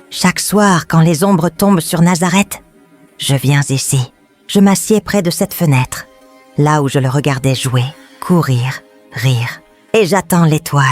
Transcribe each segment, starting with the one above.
Chaque soir, quand les ombres tombent sur Nazareth, je viens ici. Je m'assieds près de cette fenêtre, là où je le regardais jouer, courir, rire. Et j'attends l'étoile.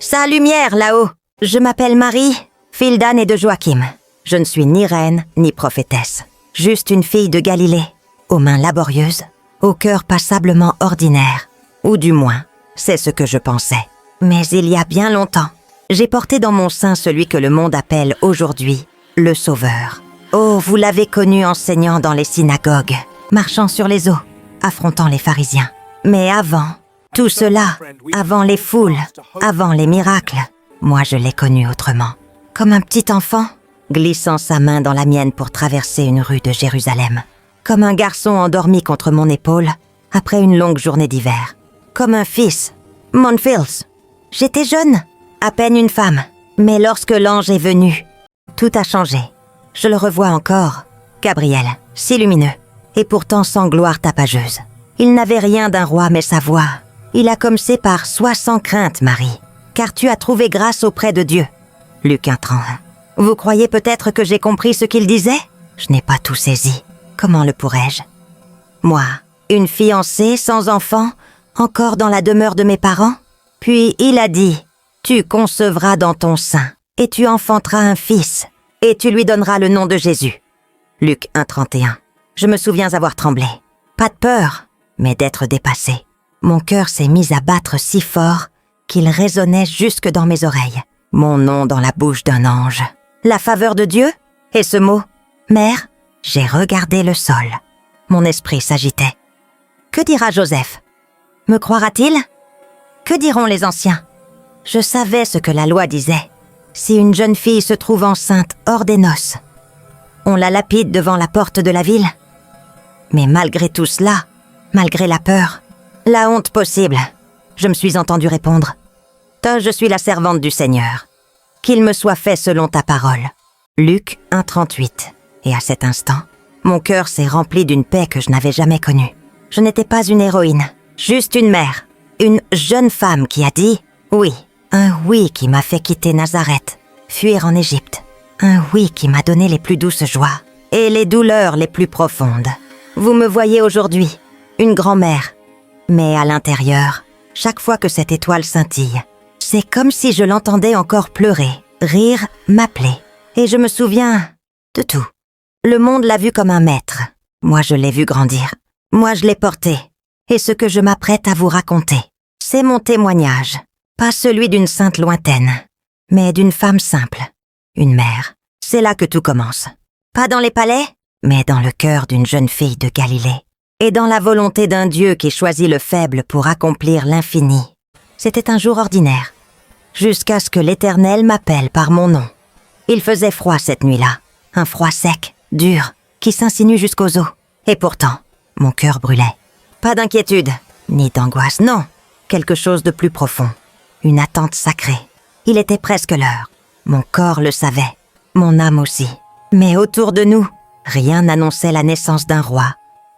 Sa lumière, là-haut. Je m'appelle Marie, fille d'Anne et de Joachim. Je ne suis ni reine, ni prophétesse. Juste une fille de Galilée, aux mains laborieuses, au cœur passablement ordinaire. Ou du moins, c'est ce que je pensais. Mais il y a bien longtemps, j'ai porté dans mon sein celui que le monde appelle aujourd'hui le Sauveur. Oh, vous l'avez connu enseignant dans les synagogues, marchant sur les eaux, affrontant les pharisiens. Mais avant, tout cela, avant les foules, avant les miracles, moi je l'ai connu autrement. Comme un petit enfant, glissant sa main dans la mienne pour traverser une rue de Jérusalem. Comme un garçon endormi contre mon épaule, après une longue journée d'hiver. Comme un fils, Monfils. J'étais jeune, à peine une femme. Mais lorsque l'ange est venu, tout a changé. Je le revois encore, Gabriel, si lumineux, et pourtant sans gloire tapageuse. Il n'avait rien d'un roi, mais sa voix. Il a commencé par « Sois sans crainte, Marie, car tu as trouvé grâce auprès de Dieu ». Luc 1:31. Vous croyez peut-être que j'ai compris ce qu'il disait? Je n'ai pas tout saisi. Comment le pourrais-je? Moi, une fiancée sans enfant, encore dans la demeure de mes parents? Puis il a dit, tu concevras dans ton sein, et tu enfanteras un fils, et tu lui donneras le nom de Jésus. Luc 1:31. Je me souviens avoir tremblé. Pas de peur, mais d'être dépassé. Mon cœur s'est mis à battre si fort qu'il résonnait jusque dans mes oreilles. Mon nom dans la bouche d'un ange. La faveur de Dieu? Et ce mot? Mère? J'ai regardé le sol. Mon esprit s'agitait. Que dira Joseph? Me croira-t-il? Que diront les anciens? Je savais ce que la loi disait. Si une jeune fille se trouve enceinte hors des noces, on la lapide devant la porte de la ville. Mais malgré tout cela, malgré la peur, la honte possible, je me suis entendu répondre. Je suis la servante du Seigneur. Qu'il me soit fait selon ta parole. Luc 1:38. Et à cet instant, mon cœur s'est rempli d'une paix que je n'avais jamais connue. Je n'étais pas une héroïne, juste une mère, une jeune femme qui a dit oui. Un oui qui m'a fait quitter Nazareth, fuir en Égypte. Un oui qui m'a donné les plus douces joies et les douleurs les plus profondes. Vous me voyez aujourd'hui, une grand-mère. Mais à l'intérieur, chaque fois que cette étoile scintille, c'est comme si je l'entendais encore pleurer, rire, m'appeler. Et je me souviens de tout. Le monde l'a vu comme un maître. Moi, je l'ai vu grandir. Moi, je l'ai porté. Et ce que je m'apprête à vous raconter, c'est mon témoignage. Pas celui d'une sainte lointaine, mais d'une femme simple. Une mère. C'est là que tout commence. Pas dans les palais, mais dans le cœur d'une jeune fille de Galilée. Et dans la volonté d'un Dieu qui choisit le faible pour accomplir l'infini. C'était un jour ordinaire, jusqu'à ce que l'Éternel m'appelle par mon nom. Il faisait froid cette nuit-là, un froid sec, dur, qui s'insinue jusqu'aux os. Et pourtant, mon cœur brûlait. Pas d'inquiétude, ni d'angoisse, non. Quelque chose de plus profond, une attente sacrée. Il était presque l'heure. Mon corps le savait, mon âme aussi. Mais autour de nous, rien n'annonçait la naissance d'un roi,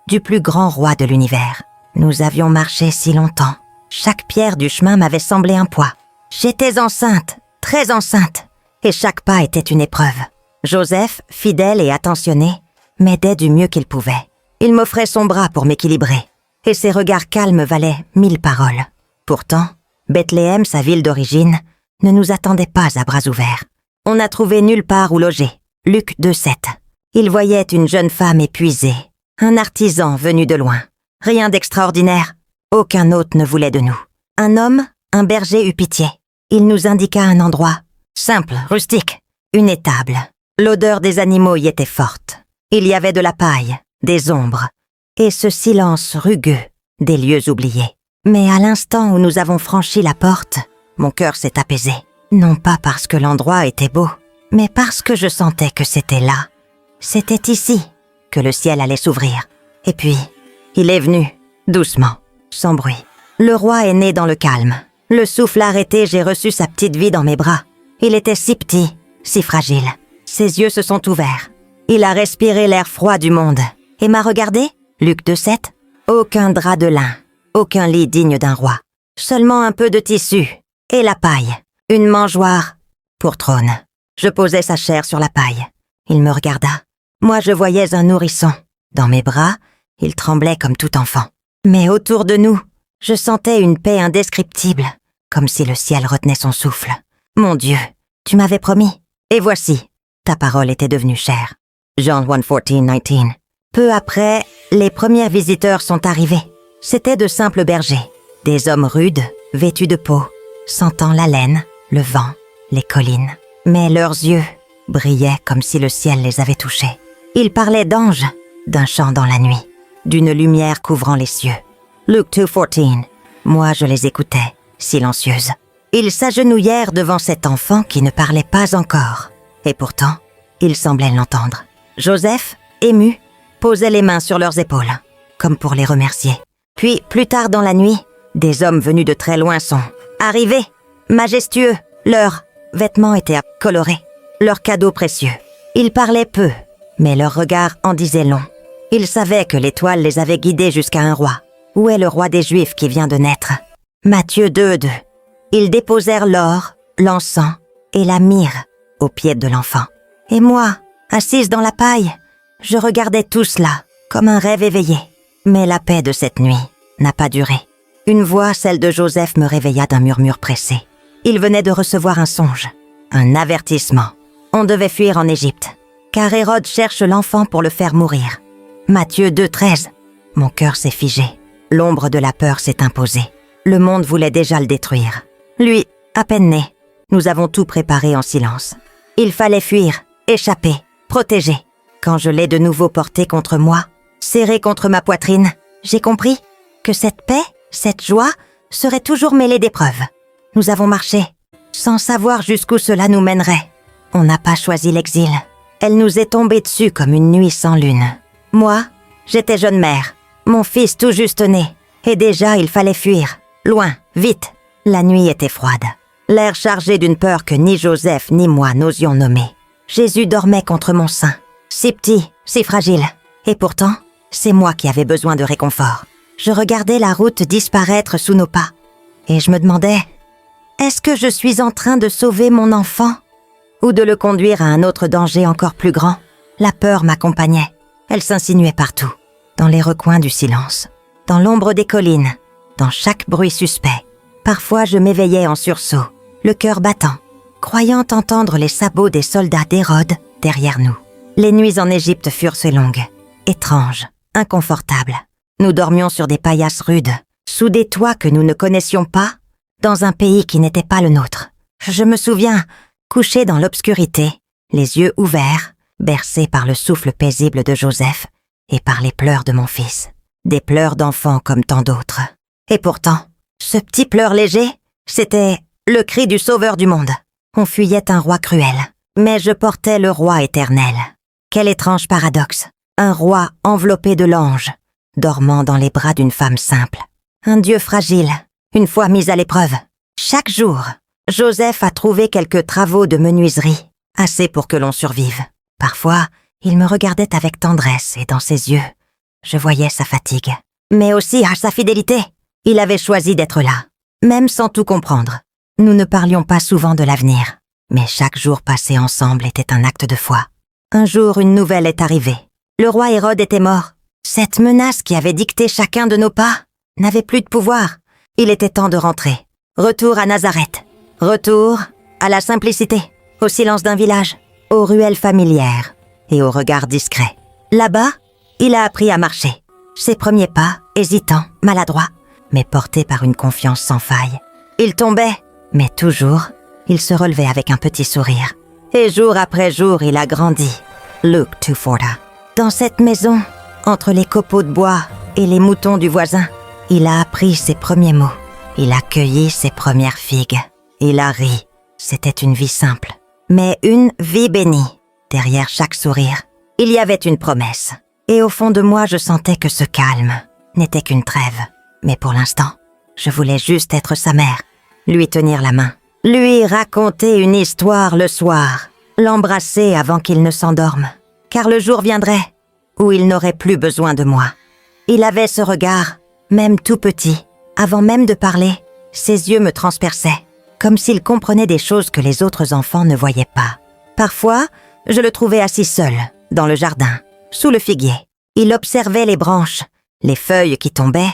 du plus grand roi de l'univers. Nous avions marché si longtemps. Chaque pierre du chemin m'avait semblé un poids. J'étais enceinte, très enceinte, et chaque pas était une épreuve. Joseph, fidèle et attentionné, m'aidait du mieux qu'il pouvait. Il m'offrait son bras pour m'équilibrer, et ses regards calmes valaient 1000 paroles. Pourtant, Bethléem, sa ville d'origine, ne nous attendait pas à bras ouverts. On n'a trouvé nulle part où loger. Luc 2:7. Il voyait une jeune femme épuisée, un artisan venu de loin. Rien d'extraordinaire. Aucun hôte ne voulait de nous. Un homme, un berger eut pitié. Il nous indiqua un endroit, simple, rustique, une étable. L'odeur des animaux y était forte. Il y avait de la paille, des ombres, et ce silence rugueux des lieux oubliés. Mais à l'instant où nous avons franchi la porte, mon cœur s'est apaisé. Non pas parce que l'endroit était beau, mais parce que je sentais que c'était là. C'était ici que le ciel allait s'ouvrir. Et puis, il est venu, doucement, sans bruit. Le roi est né dans le calme. Le souffle arrêté, j'ai reçu sa petite vie dans mes bras. Il était si petit, si fragile. Ses yeux se sont ouverts. Il a respiré l'air froid du monde. Et m'a regardé, Luc 2:7. Aucun drap de lin, aucun lit digne d'un roi. Seulement un peu de tissu, et la paille, une mangeoire pour trône. Je posais sa chair sur la paille. Il me regarda. Moi, je voyais un nourrisson. Dans mes bras, il tremblait comme tout enfant. Mais autour de nous, je sentais une paix indescriptible, comme si le ciel retenait son souffle. Mon Dieu, tu m'avais promis. Et voici, ta parole était devenue chère. John 1:14-19. Peu après, les premiers visiteurs sont arrivés. C'étaient de simples bergers, des hommes rudes, vêtus de peau, sentant la laine, le vent, les collines. Mais leurs yeux brillaient comme si le ciel les avait touchés. Ils parlaient d'anges, d'un chant dans la nuit, d'une lumière couvrant les cieux. Luke 2:14. Moi, je les écoutais, silencieuse. Ils s'agenouillèrent devant cet enfant qui ne parlait pas encore. Et pourtant, ils semblaient l'entendre. Joseph, ému, posait les mains sur leurs épaules, comme pour les remercier. Puis, plus tard dans la nuit, des hommes venus de très loin sont arrivés, majestueux. Leurs vêtements étaient colorés, leurs cadeaux précieux. Ils parlaient peu, mais leur regard en disait long. Ils savaient que l'étoile les avait guidés jusqu'à un roi. Où est le roi des Juifs qui vient de naître? Matthieu 2:2. Ils déposèrent l'or, l'encens et la myrrhe aux pieds de l'enfant. Et moi, assise dans la paille, je regardais tout cela comme un rêve éveillé. Mais la paix de cette nuit n'a pas duré. Une voix, celle de Joseph, me réveilla d'un murmure pressé. Il venait de recevoir un songe, un avertissement. On devait fuir en Égypte, car Hérode cherche l'enfant pour le faire mourir. Matthieu 2:13. Mon cœur s'est figé. L'ombre de la peur s'est imposée. Le monde voulait déjà le détruire. Lui, à peine né, nous avons tout préparé en silence. Il fallait fuir, échapper, protéger. Quand je l'ai de nouveau porté contre moi, serré contre ma poitrine, j'ai compris que cette paix, cette joie, serait toujours mêlée d'épreuves. Nous avons marché, sans savoir jusqu'où cela nous mènerait. On n'a pas choisi l'exil. Elle nous est tombée dessus comme une nuit sans lune. Moi, j'étais jeune mère, mon fils tout juste né, et déjà il fallait fuir, loin, vite. La nuit était froide, l'air chargé d'une peur que ni Joseph ni moi n'osions nommer. Jésus dormait contre mon sein, si petit, si fragile. Et pourtant, c'est moi qui avais besoin de réconfort. Je regardais la route disparaître sous nos pas, et je me demandais, est-ce que je suis en train de sauver mon enfant ou de le conduire à un autre danger encore plus grand? La peur m'accompagnait. Elle s'insinuait partout, dans les recoins du silence, dans l'ombre des collines, dans chaque bruit suspect. Parfois, je m'éveillais en sursaut, le cœur battant, croyant entendre les sabots des soldats d'Hérode derrière nous. Les nuits en Égypte furent si longues, étranges, inconfortables. Nous dormions sur des paillasses rudes, sous des toits que nous ne connaissions pas, dans un pays qui n'était pas le nôtre. Je me souviens, couché dans l'obscurité, les yeux ouverts, bercé par le souffle paisible de Joseph et par les pleurs de mon fils. Des pleurs d'enfant comme tant d'autres. Et pourtant, ce petit pleur léger, c'était le cri du sauveur du monde. On fuyait un roi cruel, mais je portais le roi éternel. Quel étrange paradoxe. Un roi enveloppé de l'ange, dormant dans les bras d'une femme simple. Un Dieu fragile, une fois mis à l'épreuve. Chaque jour, Joseph a trouvé quelques travaux de menuiserie, assez pour que l'on survive. Parfois, il me regardait avec tendresse et dans ses yeux, je voyais sa fatigue. Mais aussi sa fidélité. Il avait choisi d'être là, même sans tout comprendre. Nous ne parlions pas souvent de l'avenir, mais chaque jour passé ensemble était un acte de foi. Un jour, une nouvelle est arrivée. Le roi Hérode était mort. Cette menace qui avait dicté chacun de nos pas n'avait plus de pouvoir. Il était temps de rentrer. Retour à Nazareth. Retour à la simplicité, au silence d'un village, aux ruelles familières et aux regards discrets. Là-bas, il a appris à marcher. Ses premiers pas, hésitants, maladroits, mais porté par une confiance sans faille. Il tombait, mais toujours, il se relevait avec un petit sourire. Et jour après jour, il a grandi. Luke 2:40. Dans cette maison, entre les copeaux de bois et les moutons du voisin, il a appris ses premiers mots. Il a cueilli ses premières figues. Il a ri. C'était une vie simple, mais une vie bénie. Derrière chaque sourire, il y avait une promesse. Et au fond de moi, je sentais que ce calme n'était qu'une trêve. Mais pour l'instant, je voulais juste être sa mère, lui tenir la main, lui raconter une histoire le soir, l'embrasser avant qu'il ne s'endorme, car le jour viendrait où il n'aurait plus besoin de moi. Il avait ce regard, même tout petit, avant même de parler, ses yeux me transperçaient, comme s'il comprenait des choses que les autres enfants ne voyaient pas. Parfois, je le trouvais assis seul, dans le jardin, sous le figuier. Il observait les branches, les feuilles qui tombaient,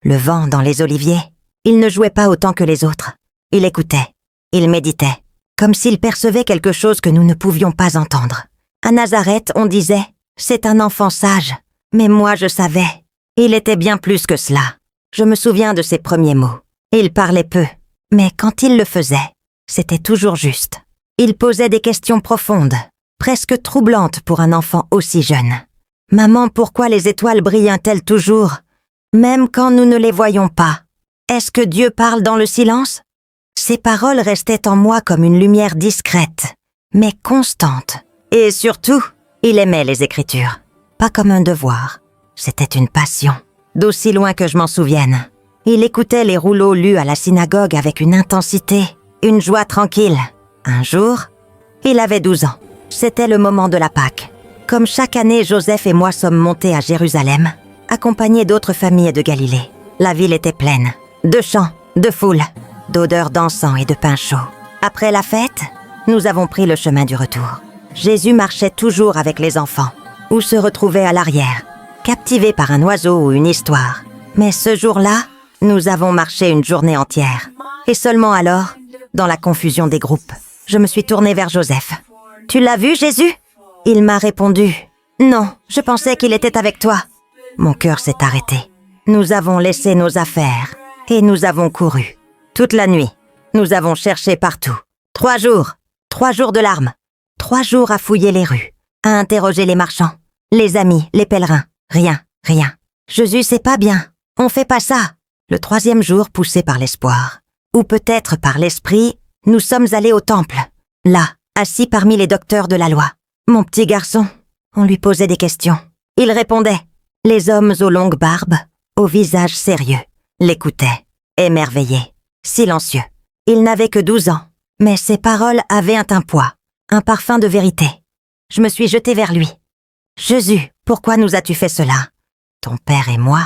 le vent dans les oliviers. Il ne jouait pas autant que les autres. Il écoutait, il méditait, comme s'il percevait quelque chose que nous ne pouvions pas entendre. À Nazareth, on disait « c'est un enfant sage », mais moi je savais. Il était bien plus que cela. Je me souviens de ses premiers mots. Il parlait peu, mais quand il le faisait, c'était toujours juste. Il posait des questions profondes, presque troublantes pour un enfant aussi jeune. « Maman, pourquoi les étoiles brillent-elles toujours, même quand nous ne les voyons pas? Est-ce que Dieu parle dans le silence ?» Ces paroles restaient en moi comme une lumière discrète, mais constante. Et surtout, il aimait les Écritures. Pas comme un devoir, c'était une passion. D'aussi loin que je m'en souvienne, il écoutait les rouleaux lus à la synagogue avec une intensité, une joie tranquille. Un jour, il avait 12 ans. C'était le moment de la Pâque. Comme chaque année, Joseph et moi sommes montés à Jérusalem, accompagnés d'autres familles de Galilée. La ville était pleine, de chants, de foules, d'odeurs d'encens et de pain chaud. Après la fête, nous avons pris le chemin du retour. Jésus marchait toujours avec les enfants, ou se retrouvait à l'arrière, captivé par un oiseau ou une histoire. Mais ce jour-là, nous avons marché une journée entière. Et seulement alors, dans la confusion des groupes, je me suis tournée vers Joseph. « Tu l'as vu, Jésus ?» Il m'a répondu « Non, je pensais qu'il était avec toi. » Mon cœur s'est arrêté. Nous avons laissé nos affaires et nous avons couru. Toute la nuit, nous avons cherché partout. 3 jours de larmes. 3 jours à fouiller les rues, à interroger les marchands, les amis, les pèlerins. Rien. Jésus, c'est pas bien. On fait pas ça. Le 3e jour, poussé par l'espoir, ou peut-être par l'esprit, nous sommes allés au temple. Là, assis parmi les docteurs de la loi. Mon petit garçon, on lui posait des questions. Il répondait. Les hommes aux longues barbes, au visage sérieux, l'écoutaient, émerveillés, silencieux. Il n'avait que 12 ans, mais ses paroles avaient un poids, un parfum de vérité. Je me suis jetée vers lui. « Jésus, pourquoi nous as-tu fait cela? Ton père et moi,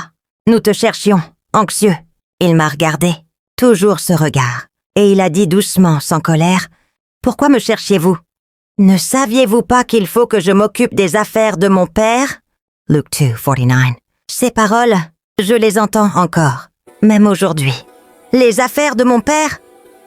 nous te cherchions, anxieux. » Il m'a regardé, toujours ce regard, et il a dit doucement, sans colère, « Pourquoi me cherchiez-vous? Ne saviez-vous pas qu'il faut que je m'occupe des affaires de mon père? » Luke 2:49. Ces paroles, je les entends encore, même aujourd'hui. Les affaires de mon père?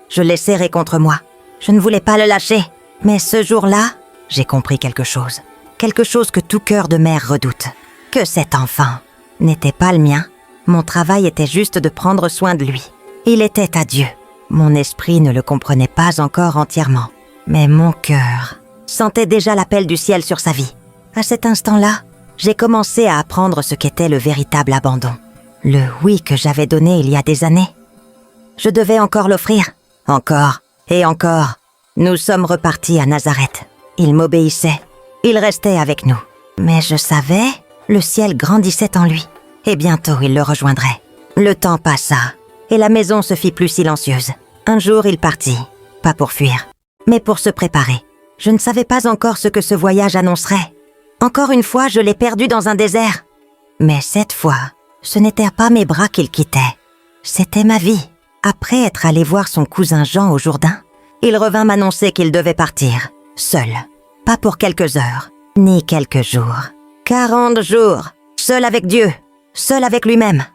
Je l'ai serré contre moi. Je ne voulais pas le lâcher. Mais ce jour-là, j'ai compris quelque chose. Quelque chose que tout cœur de mère redoute. Que cet enfant n'était pas le mien. Mon travail était juste de prendre soin de lui. Il était à Dieu. Mon esprit ne le comprenait pas encore entièrement. Mais mon cœur sentait déjà l'appel du ciel sur sa vie. À cet instant-là, j'ai commencé à apprendre ce qu'était le véritable abandon. Le oui que j'avais donné il y a des années. Je devais encore l'offrir. Encore et encore. Nous sommes repartis à Nazareth. Il m'obéissait. Il restait avec nous. Mais je savais, le ciel grandissait en lui. Et bientôt il le rejoindrait. Le temps passa, et la maison se fit plus silencieuse. Un jour il partit, pas pour fuir, mais pour se préparer. Je ne savais pas encore ce que ce voyage annoncerait. Encore une fois, je l'ai perdu dans un désert. Mais cette fois, ce n'était pas mes bras qu'il quittait. C'était ma vie. Après être allé voir son cousin Jean au Jourdain, il revint m'annoncer qu'il devait partir, seul. Pas pour quelques heures, ni quelques jours. 40 jours, seul avec Dieu, seul avec lui-même.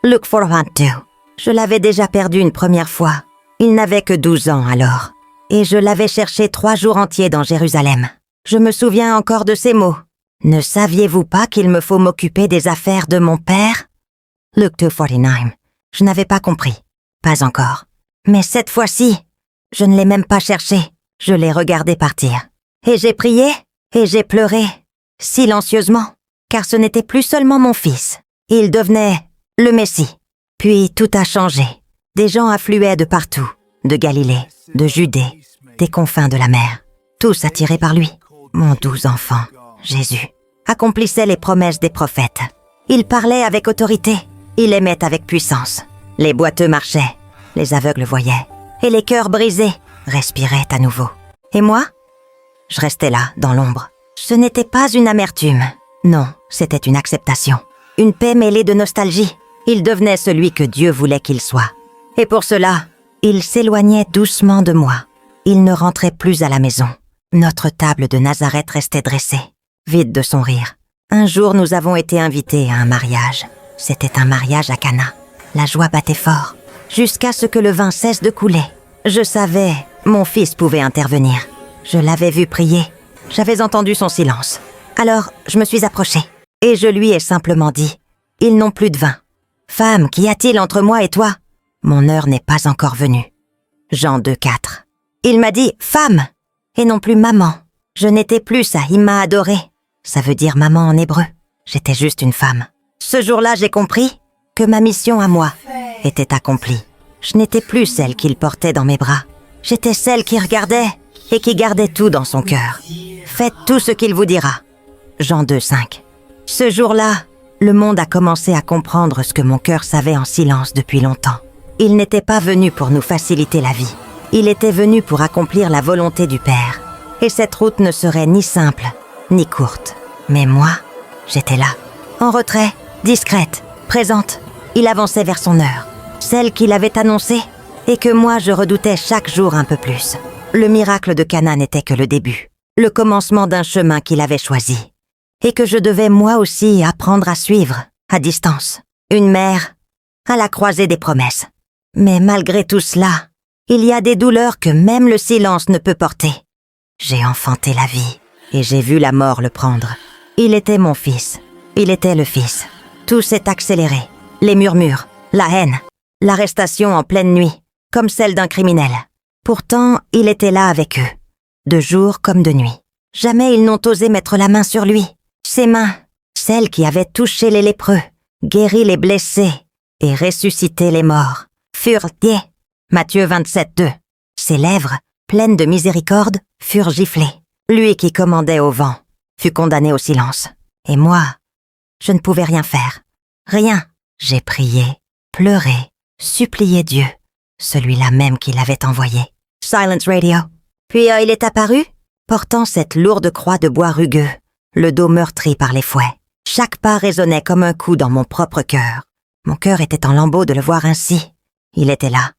Luke 4:22. Je l'avais déjà perdu une première fois. Il n'avait que 12 ans alors. Et je l'avais cherché 3 jours entiers dans Jérusalem. Je me souviens encore de ces mots. Ne saviez-vous pas qu'il me faut m'occuper des affaires de mon père? Luke 2:49. Je n'avais pas compris. Pas encore. Mais cette fois-ci, je ne l'ai même pas cherché. Je l'ai regardé partir. Et j'ai prié, et j'ai pleuré, silencieusement, car ce n'était plus seulement mon fils. Il devenait le Messie. Puis tout a changé. Des gens affluaient de partout, de Galilée, de Judée, des confins de la mer. Tous attirés par lui. Mon doux enfant, Jésus, accomplissait les promesses des prophètes. Il parlait avec autorité. Il aimait avec puissance. Les boiteux marchaient, les aveugles voyaient, et les cœurs brisés respiraient à nouveau. Et moi? Je restais là, dans l'ombre. Ce n'était pas une amertume. Non, c'était une acceptation. Une paix mêlée de nostalgie. Il devenait celui que Dieu voulait qu'il soit. Et pour cela, il s'éloignait doucement de moi. Il ne rentrait plus à la maison. Notre table de Nazareth restait dressée, vide de son rire. Un jour, nous avons été invités à un mariage. C'était un mariage à Cana. La joie battait fort, jusqu'à ce que le vin cesse de couler. Je savais, mon fils pouvait intervenir. Je l'avais vu prier. J'avais entendu son silence. Alors, je me suis approchée, et je lui ai simplement dit « Ils n'ont plus de vin. Femme, qu'y a-t-il entre moi et toi? Mon heure n'est pas encore venue. » Jean 2,4. Il m'a dit « Femme !» et non plus « maman ». Je n'étais plus ça, il m'a adorée. Ça veut dire maman en hébreu. J'étais juste une femme. Ce jour-là, j'ai compris que ma mission à moi était accomplie. Je n'étais plus celle qu'il portait dans mes bras. J'étais celle qui regardait et qui gardait tout dans son cœur. Faites tout ce qu'il vous dira. Jean 2,5. Ce jour-là, le monde a commencé à comprendre ce que mon cœur savait en silence depuis longtemps. Il n'était pas venu pour nous faciliter la vie. Il était venu pour accomplir la volonté du Père. Et cette route ne serait ni simple, ni courte. Mais moi, j'étais là, en retrait, discrète, présente. Il avançait vers son heure, celle qu'il avait annoncée, et que moi je redoutais chaque jour un peu plus. Le miracle de Cana n'était que le début, le commencement d'un chemin qu'il avait choisi, et que je devais moi aussi apprendre à suivre, à distance. Une mère, à la croisée des promesses. Mais malgré tout cela, il y a des douleurs que même le silence ne peut porter. J'ai enfanté la vie, et j'ai vu la mort le prendre. Il était mon fils, il était le fils. Tout s'est accéléré, les murmures, la haine, l'arrestation en pleine nuit, comme celle d'un criminel. Pourtant, il était là avec eux, de jour comme de nuit. Jamais ils n'ont osé mettre la main sur lui. Ses mains, celles qui avaient touché les lépreux, guéri les blessés et ressuscité les morts, furent liées. Matthieu 27,2. Ses lèvres, pleines de miséricorde, furent giflées. Lui qui commandait au vent fut condamné au silence. Et moi, je ne pouvais rien faire. Rien. J'ai prié, pleuré, supplié Dieu, celui-là même qui l'avait envoyé. Silence Radio. Puis il est apparu, portant cette lourde croix de bois rugueux, le dos meurtri par les fouets. Chaque pas résonnait comme un coup dans mon propre cœur. Mon cœur était en lambeaux de le voir ainsi. Il était là.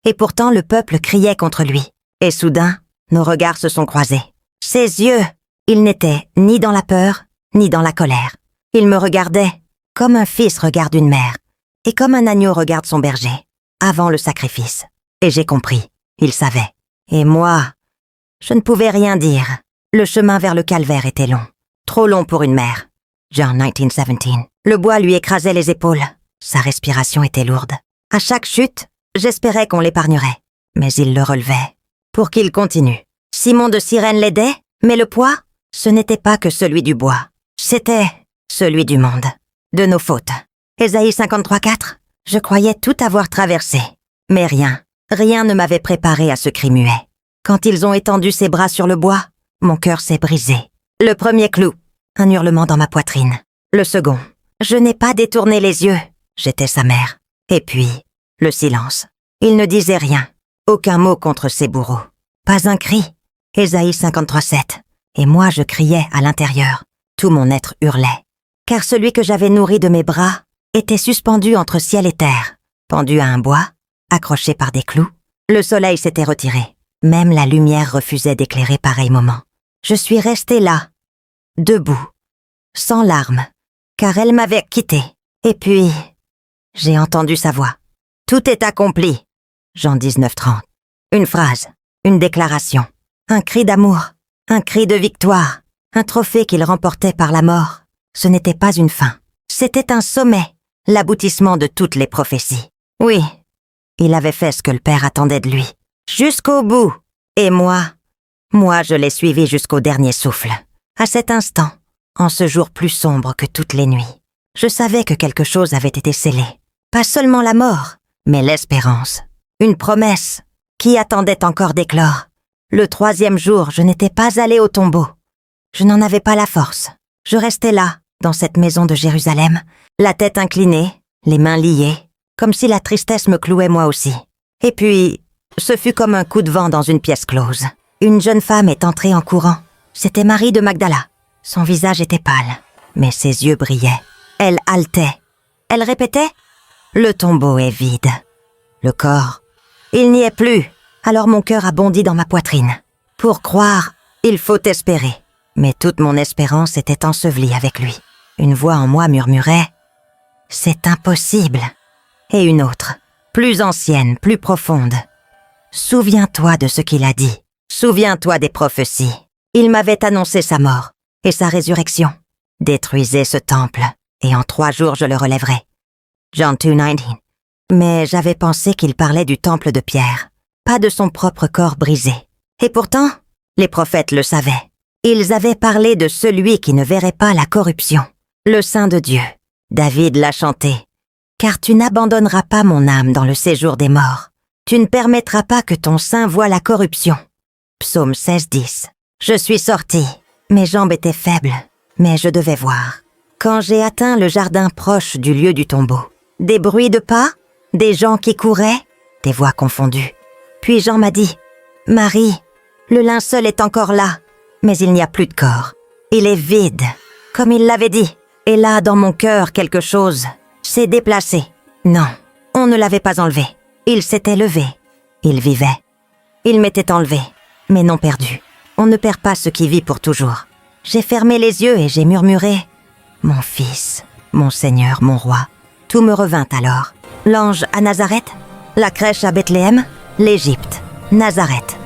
Et pourtant le peuple criait contre lui. Et soudain, nos regards se sont croisés. Ses yeux, ils n'étaient ni dans la peur, ni dans la colère. Il me regardait comme un fils regarde une mère, et comme un agneau regarde son berger, avant le sacrifice. Et j'ai compris, il savait. Et moi, je ne pouvais rien dire. Le chemin vers le calvaire était long, trop long pour une mère. John 19:17. Le bois lui écrasait les épaules. Sa respiration était lourde. À chaque chute, j'espérais qu'on l'épargnerait. Mais il le relevait, pour qu'il continue. Simon de Cyrène l'aidait, mais le poids, ce n'était pas que celui du bois. C'était celui du monde, de nos fautes. Ésaïe 53:4. Je croyais tout avoir traversé. Mais rien ne m'avait préparé à ce cri muet. Quand ils ont étendu ses bras sur le bois, mon cœur s'est brisé. Le premier clou, un hurlement dans ma poitrine. Le second, je n'ai pas détourné les yeux. J'étais sa mère. Et puis, le silence. Il ne disait rien. Aucun mot contre ses bourreaux. Pas un cri. Ésaïe 53:7. Et moi je criais à l'intérieur. Tout mon être hurlait. Car celui que j'avais nourri de mes bras était suspendu entre ciel et terre, pendu à un bois, accroché par des clous. Le soleil s'était retiré. Même la lumière refusait d'éclairer pareil moment. Je suis restée là, debout, sans larmes, car elle m'avait quitté. Et puis, j'ai entendu sa voix. Tout est accompli. Jean 19:30. Une phrase, une déclaration, un cri d'amour, un cri de victoire, un trophée qu'il remportait par la mort. Ce n'était pas une fin. C'était un sommet, l'aboutissement de toutes les prophéties. Oui, il avait fait ce que le Père attendait de lui. Jusqu'au bout. Et moi, je l'ai suivi jusqu'au dernier souffle. À cet instant, en ce jour plus sombre que toutes les nuits, je savais que quelque chose avait été scellé. Pas seulement la mort, mais l'espérance. Une promesse qui attendait encore d'éclore. Le 3e jour, je n'étais pas allée au tombeau. Je n'en avais pas la force. Je restais là, dans cette maison de Jérusalem, la tête inclinée, les mains liées, comme si la tristesse me clouait moi aussi. Et puis, ce fut comme un coup de vent dans une pièce close. Une jeune femme est entrée en courant. C'était Marie de Magdala. Son visage était pâle, mais ses yeux brillaient. Elle haletait. Elle répétait « Le tombeau est vide. » Le corps, il n'y est plus. Alors mon cœur a bondi dans ma poitrine. Pour croire, Il faut espérer. Mais toute mon espérance était ensevelie avec lui. Une voix en moi murmurait « C'est impossible !» Et une autre, plus ancienne, plus profonde. « Souviens-toi de ce qu'il a dit. Souviens-toi des prophéties. Il m'avait annoncé sa mort et sa résurrection. Détruisez ce temple, et en 3 jours je le relèverai. » John 2:19. Mais j'avais pensé qu'il parlait du temple de Pierre, pas de son propre corps brisé. Et pourtant, les prophètes le savaient. Ils avaient parlé de celui qui ne verrait pas la corruption, le Saint de Dieu. David l'a chanté. « Car tu n'abandonneras pas mon âme dans le séjour des morts. Tu ne permettras pas que ton sein voie la corruption. » Psaume 16:10. Je suis sortie. Mes jambes étaient faibles, mais je devais voir. Quand j'ai atteint le jardin proche du lieu du tombeau, des bruits de pas, des gens qui couraient, des voix confondues. Puis Jean m'a dit « Marie, le linceul est encore là, mais il n'y a plus de corps. Il est vide, comme il l'avait dit. Et là, dans mon cœur, quelque chose s'est déplacé. Non, on ne l'avait pas enlevé. Il s'était levé. Il vivait. Il m'était enlevé, mais non perdu. On ne perd pas ce qui vit pour toujours. J'ai fermé les yeux et j'ai murmuré « Mon fils, mon Seigneur, mon roi ». Tout me revint alors. L'ange à Nazareth, la crèche à Bethléem, l'Égypte, Nazareth.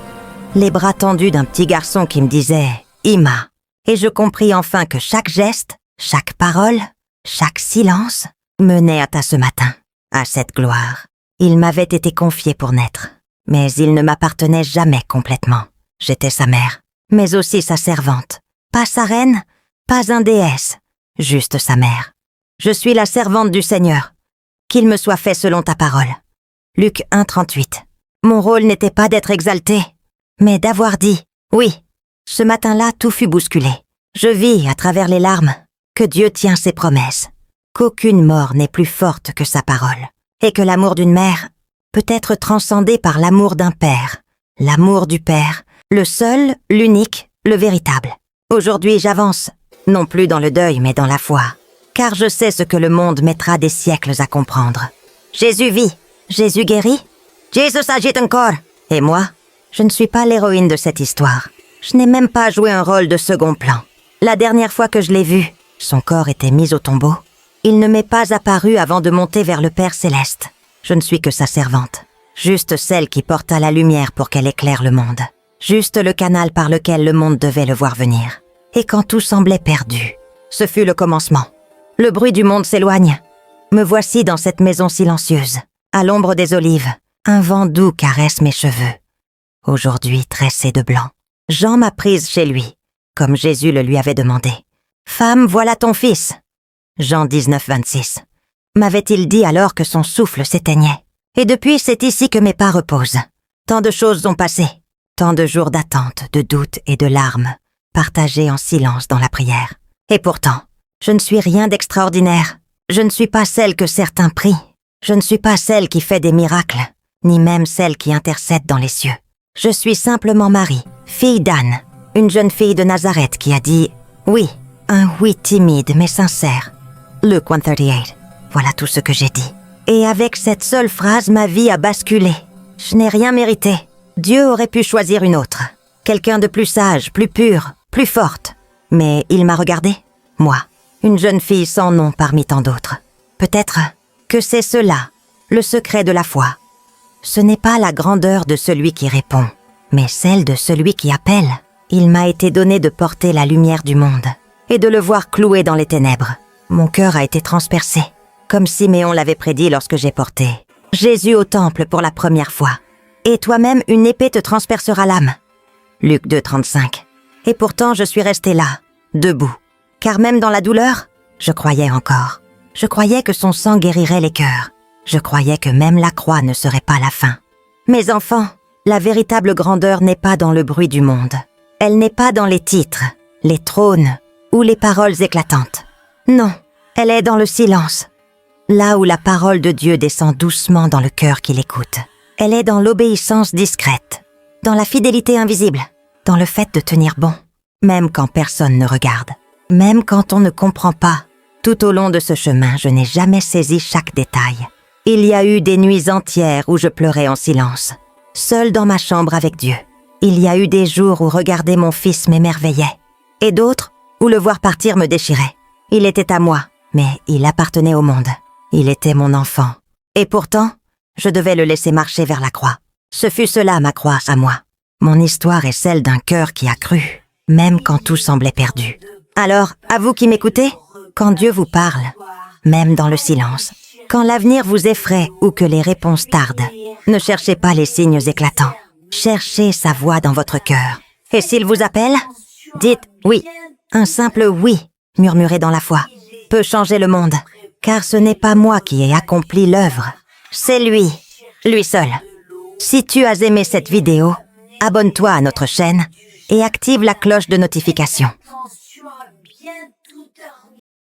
Les bras tendus d'un petit garçon qui me disait « Ima ». Et je compris enfin que chaque geste, chaque parole, chaque silence menait à ce matin, à cette gloire. Il m'avait été confié pour naître, mais il ne m'appartenait jamais complètement. J'étais sa mère, mais aussi sa servante. Pas sa reine, pas un déesse, juste sa mère. Je suis la servante du Seigneur. Qu'il me soit fait selon ta parole. Luc 1:38. Mon rôle n'était pas d'être exalté, mais d'avoir dit « Oui ». Ce matin-là, tout fut bousculé. Je vis, à travers les larmes, que Dieu tient ses promesses, qu'aucune mort n'est plus forte que sa parole, et que l'amour d'une mère peut être transcendé par l'amour d'un père, l'amour du Père, le seul, l'unique, le véritable. Aujourd'hui, j'avance, non plus dans le deuil, mais dans la foi, car je sais ce que le monde mettra des siècles à comprendre. Jésus vit, Jésus guérit, Jésus agit encore. Et moi, je ne suis pas l'héroïne de cette histoire. Je n'ai même pas joué un rôle de second plan. La dernière fois que je l'ai vu, son corps était mis au tombeau. Il ne m'est pas apparu avant de monter vers le Père céleste. Je ne suis que sa servante, juste celle qui porta la lumière pour qu'elle éclaire le monde, juste le canal par lequel le monde devait le voir venir. Et quand tout semblait perdu, ce fut le commencement. Le bruit du monde s'éloigne. Me voici dans cette maison silencieuse, à l'ombre des olives. Un vent doux caresse mes cheveux. Aujourd'hui tressés de blanc. Jean m'a prise chez lui, comme Jésus le lui avait demandé. « Femme, voilà ton fils !» Jean 19:26. M'avait-il dit alors que son souffle s'éteignait. Et depuis, c'est ici que mes pas reposent. Tant de choses ont passé, tant de jours d'attente, de doutes et de larmes, partagés en silence dans la prière. Et pourtant, je ne suis rien d'extraordinaire. Je ne suis pas celle que certains prient. Je ne suis pas celle qui fait des miracles, ni même celle qui intercède dans les cieux. Je suis simplement Marie, fille d'Anne, une jeune fille de Nazareth qui a dit « Oui ». Un oui timide mais sincère. Luc 1:38. Voilà tout ce que j'ai dit. Et avec cette seule phrase, ma vie a basculé. Je n'ai rien mérité. Dieu aurait pu choisir une autre. Quelqu'un de plus sage, plus pur, plus forte. Mais il m'a regardée. Moi, une jeune fille sans nom parmi tant d'autres. Peut-être que c'est cela, le secret de la foi. Ce n'est pas la grandeur de celui qui répond, mais celle de celui qui appelle. Il m'a été donné de porter la lumière du monde et de le voir cloué dans les ténèbres. Mon cœur a été transpercé, comme Siméon l'avait prédit lorsque j'ai porté Jésus au temple pour la première fois. Et toi-même, une épée te transpercera l'âme. Luc 2:35. Et pourtant, je suis restée là, debout. Car même dans la douleur, je croyais encore. Je croyais que son sang guérirait les cœurs. Je croyais que même la croix ne serait pas la fin. Mes enfants, la véritable grandeur n'est pas dans le bruit du monde. Elle n'est pas dans les titres, les trônes ou les paroles éclatantes. Non, elle est dans le silence. Là où la parole de Dieu descend doucement dans le cœur qui l'écoute. Elle est dans l'obéissance discrète, dans la fidélité invisible, dans le fait de tenir bon, même quand personne ne regarde, même quand on ne comprend pas. Tout au long de ce chemin, je n'ai jamais saisi chaque détail. Il y a eu des nuits entières où je pleurais en silence, seule dans ma chambre avec Dieu. Il y a eu des jours où regarder mon fils m'émerveillait, et d'autres où le voir partir me déchirait. Il était à moi, mais il appartenait au monde. Il était mon enfant. Et pourtant, je devais le laisser marcher vers la croix. Ce fut cela ma croix à moi. Mon histoire est celle d'un cœur qui a cru, même quand tout semblait perdu. Alors, à vous qui m'écoutez, quand Dieu vous parle, même dans le silence, quand l'avenir vous effraie ou que les réponses tardent, ne cherchez pas les signes éclatants. Cherchez sa voix dans votre cœur. Et s'il vous appelle, dites oui. Un simple oui, murmuré dans la foi, peut changer le monde. Car ce n'est pas moi qui ai accompli l'œuvre. C'est lui seul. Si tu as aimé cette vidéo, abonne-toi à notre chaîne et active la cloche de notification.